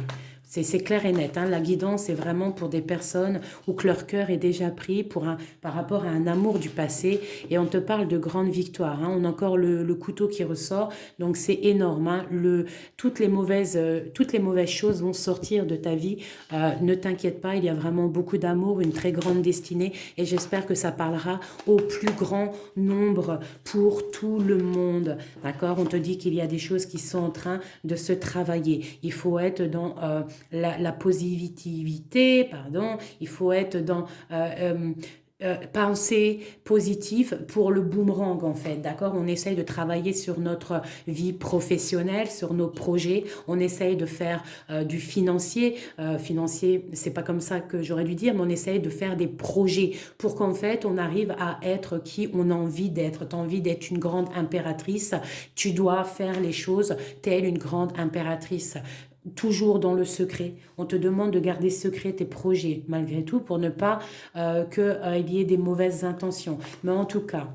C'est clair et net, hein. La guidance est vraiment pour des personnes où que leur cœur est déjà pris par rapport à un amour du passé. Et on te parle de grandes victoires, hein. On a encore le couteau qui ressort, donc c'est énorme, hein. Toutes les mauvaises choses vont sortir de ta vie. Ne t'inquiète pas, il y a vraiment beaucoup d'amour, une très grande destinée. Et j'espère que ça parlera au plus grand nombre pour tout le monde. D'accord? On te dit qu'il y a des choses qui sont en train de se travailler. Il faut être dans la positivité, pardon, il faut être dans pensée positive pour le boomerang en fait, d'accord? On essaye de travailler sur notre vie professionnelle, sur nos projets, on essaye de faire du financier, c'est pas comme ça que j'aurais dû dire, mais on essaye de faire des projets pour qu'en fait on arrive à être qui on a envie d'être. Tu as envie d'être une grande impératrice, tu dois faire les choses telle une grande impératrice. Toujours dans le secret. On te demande de garder secret tes projets, malgré tout, pour ne pas qu'il y ait des mauvaises intentions. Mais en tout cas,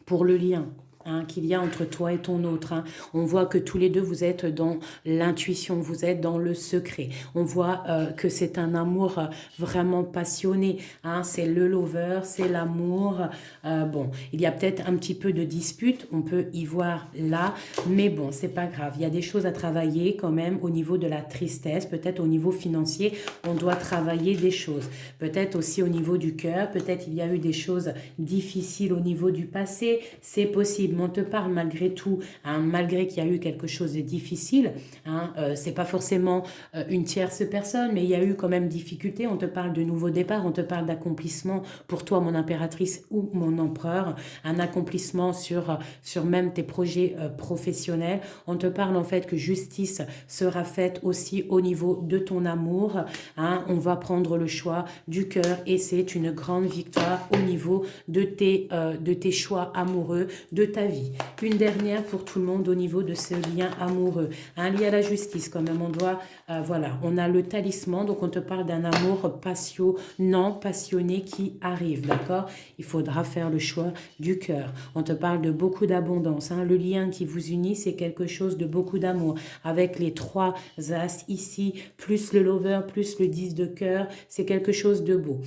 pour le lien, hein, qu'il y a entre toi et ton autre, hein, on voit que tous les deux, vous êtes dans l'intuition, vous êtes dans le secret. On voit que c'est un amour vraiment passionné, hein, c'est le lover, c'est l'amour. Bon, il y a peut-être un petit peu de dispute, on peut y voir là, mais bon, c'est pas grave. Il y a des choses à travailler quand même au niveau de la tristesse, peut-être au niveau financier, on doit travailler des choses. Peut-être aussi au niveau du cœur, peut-être il y a eu des choses difficiles au niveau du passé, c'est possible. Mais on te parle malgré tout, hein, malgré qu'il y a eu quelque chose de difficile, hein, c'est pas forcément une tierce personne, mais il y a eu quand même difficulté. On te parle de nouveau départ, on te parle d'accomplissement pour toi, mon impératrice ou mon empereur, un accomplissement sur même tes projets professionnels. On te parle en fait que justice sera faite aussi au niveau de ton amour, hein. On va prendre le choix du cœur et c'est une grande victoire au niveau de tes choix amoureux, de ta vie. Une dernière pour tout le monde au niveau de ce lien amoureux, un lien à la justice quand même. On doit, voilà, on a le talisman, donc on te parle d'un amour passionnant, passionné qui arrive, d'accord? Il faudra faire le choix du cœur. On te parle de beaucoup d'abondance, hein. Le lien qui vous unit, c'est quelque chose de beaucoup d'amour. Avec les 3 as ici, plus le lover, plus le 10 de cœur, c'est quelque chose de beau.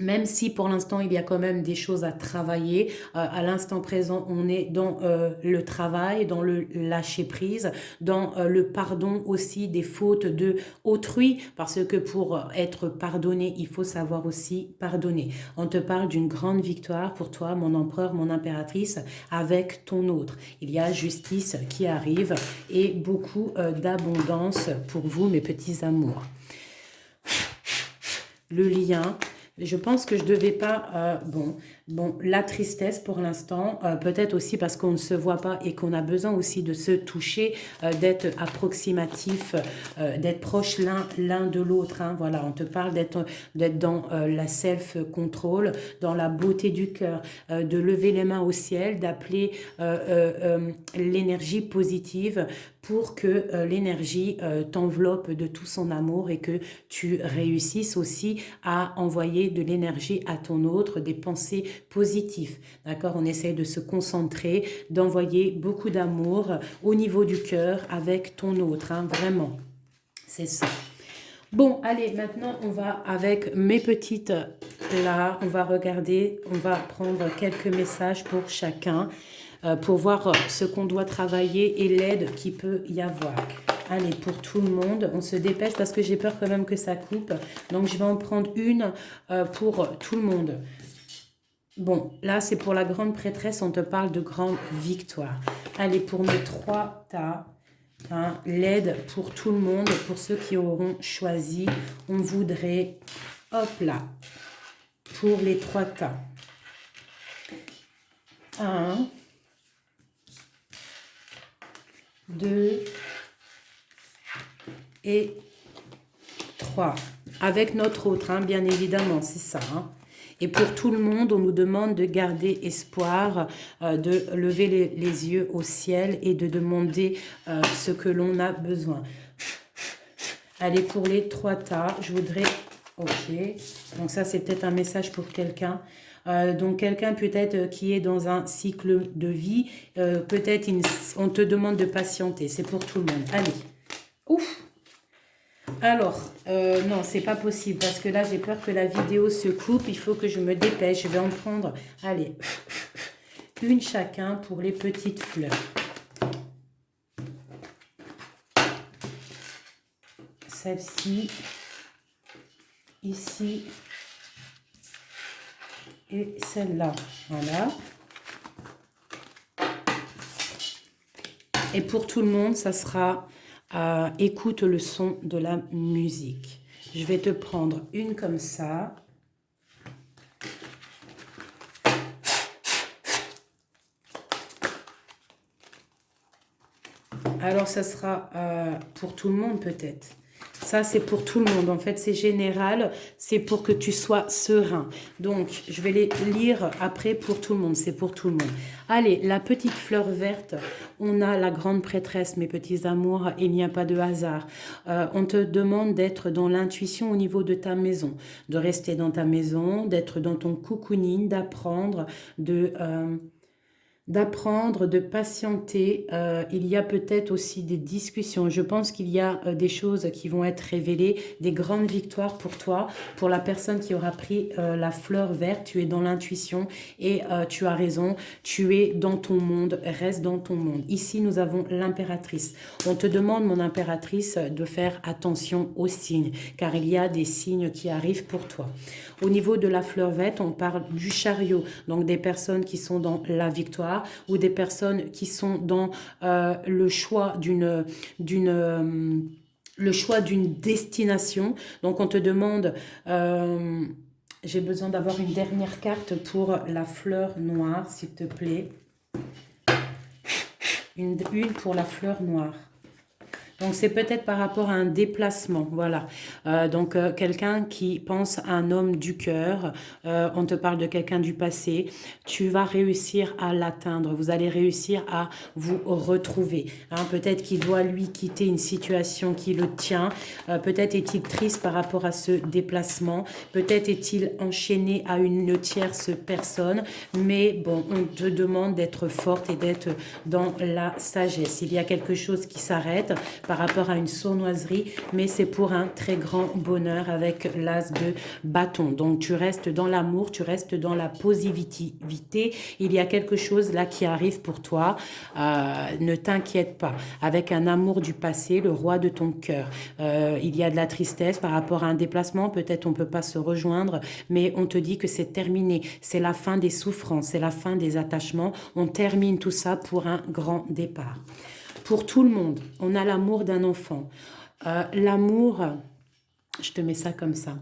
Même si pour l'instant, il y a quand même des choses à travailler, à l'instant présent, on est dans le travail, dans le lâcher-prise, dans le pardon aussi des fautes de autrui, parce que pour être pardonné, il faut savoir aussi pardonner. On te parle d'une grande victoire pour toi, mon empereur, mon impératrice, avec ton autre. Il y a justice qui arrive et beaucoup d'abondance pour vous, mes petits amours. Le lien... Je pense que je ne devais pas... la tristesse pour l'instant, peut-être aussi parce qu'on ne se voit pas et qu'on a besoin aussi de se toucher, d'être approximatif, d'être proche l'un de l'autre, hein. Voilà, on te parle d'être dans la self-control, dans la beauté du cœur, de lever les mains au ciel, d'appeler l'énergie positive pour que l'énergie t'enveloppe de tout son amour et que tu réussisses aussi à envoyer d'envoyer de l'énergie à ton autre, des pensées positives. D'accord? On essaye de se concentrer, d'envoyer beaucoup d'amour au niveau du cœur avec ton autre. Hein, vraiment. C'est ça. Bon, allez, maintenant, on va avec mes petites, là, on va regarder, on va prendre quelques messages pour chacun, pour voir ce qu'on doit travailler et l'aide qu'il peut y avoir. Allez, pour tout le monde, on se dépêche parce que j'ai peur quand même que ça coupe. Donc, je vais en prendre une pour tout le monde. Bon, là, c'est pour la grande prêtresse, on te parle de grande victoire. Allez, pour mes 3 tas. Hein, l'aide pour tout le monde, pour ceux qui auront choisi, on voudrait, hop là, pour les 3 tas. 1, 2 et 3. Avec notre autre, hein, bien évidemment, c'est ça. Hein. Et pour tout le monde, on nous demande de garder espoir, de lever les yeux au ciel et de demander ce que l'on a besoin. Allez, pour les 3 tas, je voudrais... Ok, donc ça c'est peut-être un message pour quelqu'un. Donc quelqu'un peut-être qui est dans un cycle de vie, peut-être on te demande de patienter, c'est pour tout le monde. Allez, ouf. Alors, non, c'est pas possible parce que là, j'ai peur que la vidéo se coupe. Il faut que je me dépêche. Je vais en prendre, allez, une chacun pour les petites fleurs. Celle-ci, ici et celle-là. Voilà. Et pour tout le monde, ça sera... écoute le son de la musique. Je vais te prendre une comme ça. Alors, ça sera pour tout le monde peut-être. Ça, c'est pour tout le monde. En fait, c'est général. C'est pour que tu sois serein. Donc, je vais les lire après pour tout le monde. C'est pour tout le monde. Allez, la petite fleur verte. On a la grande prêtresse, mes petits amours. Il n'y a pas de hasard. On te demande d'être dans l'intuition au niveau de ta maison. De rester dans ta maison, d'être dans ton cocooning, d'apprendre, de patienter. Il y a peut-être aussi des discussions. Je pense qu'il y a des choses qui vont être révélées, des grandes victoires pour toi, pour la personne qui aura pris la fleur verte. Tu es dans l'intuition et tu as raison, tu es dans ton monde, reste dans ton monde. Ici, nous avons l'impératrice. On te demande, mon impératrice, de faire attention aux signes, car il y a des signes qui arrivent pour toi. Au niveau de la fleur verte, on parle du chariot, donc des personnes qui sont dans la victoire ou des personnes qui sont dans le choix d'une destination. Donc on te demande, j'ai besoin d'avoir une dernière carte pour la fleur noire, s'il te plaît. Une pour la fleur noire. Donc, c'est peut-être par rapport à un déplacement, voilà. Donc, quelqu'un qui pense à un homme du cœur, on te parle de quelqu'un du passé, tu vas réussir à l'atteindre, vous allez réussir à vous retrouver. Hein. Peut-être qu'il doit, lui, quitter une situation qui le tient, peut-être est-il triste par rapport à ce déplacement, peut-être est-il enchaîné à une tierce personne, mais bon, on te demande d'être forte et d'être dans la sagesse. Il y a quelque chose qui s'arrête par rapport à une sournoiserie, mais c'est pour un très grand bonheur avec l'as de bâton. Donc, tu restes dans l'amour, tu restes dans la positivité. Il y a quelque chose là qui arrive pour toi. Ne t'inquiète pas. Avec un amour du passé, le roi de ton cœur. Il y a de la tristesse par rapport à un déplacement. Peut-être on ne peut pas se rejoindre, mais on te dit que c'est terminé. C'est la fin des souffrances, c'est la fin des attachements. On termine tout ça pour un grand départ. Pour tout le monde, on a l'amour d'un enfant. L'amour, je te mets ça comme ça.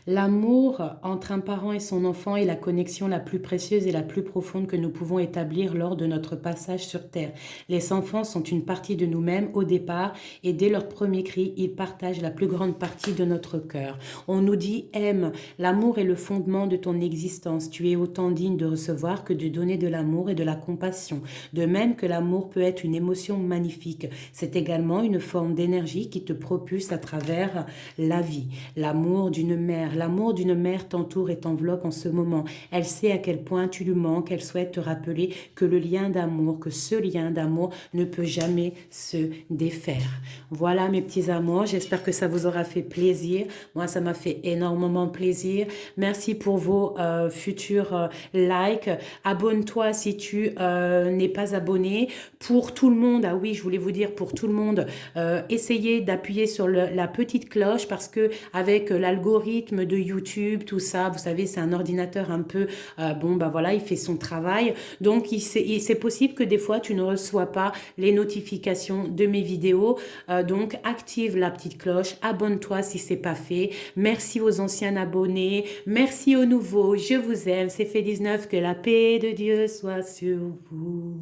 L'amour entre un parent et son enfant est la connexion la plus précieuse et la plus profonde que nous pouvons établir lors de notre passage sur Terre. Les enfants sont une partie de nous-mêmes au départ et dès leur premier cri, ils partagent la plus grande partie de notre cœur. On nous dit « aime ». L'amour est le fondement de ton existence. Tu es autant digne de recevoir que de donner de l'amour et de la compassion. De même que l'amour peut être une émotion magnifique, c'est également une forme d'énergie qui te propulse à travers la vie. L'amour d'une mère. L'amour d'une mère t'entoure et t'enveloppe en ce moment. Elle sait à quel point tu lui manques. Elle souhaite te rappeler que le lien d'amour, que ce lien d'amour ne peut jamais se défaire. Voilà mes petits amours, j'espère que ça vous aura fait plaisir. Moi, ça m'a fait énormément plaisir. Merci pour vos futurs likes. Abonne-toi si tu n'es pas abonné. Pour tout le monde, ah oui, je voulais vous dire pour tout le monde, essayez d'appuyer sur la petite cloche parce que avec l'algorithme de YouTube, tout ça, vous savez, c'est un ordinateur un peu, bon, bah voilà, il fait son travail. Donc, c'est possible que des fois, tu ne reçois pas les notifications de mes vidéos. Donc, active la petite cloche, abonne-toi si c'est pas fait. Merci aux anciens abonnés, merci aux nouveaux, je vous aime, c'est fait 19, que la paix de Dieu soit sur vous.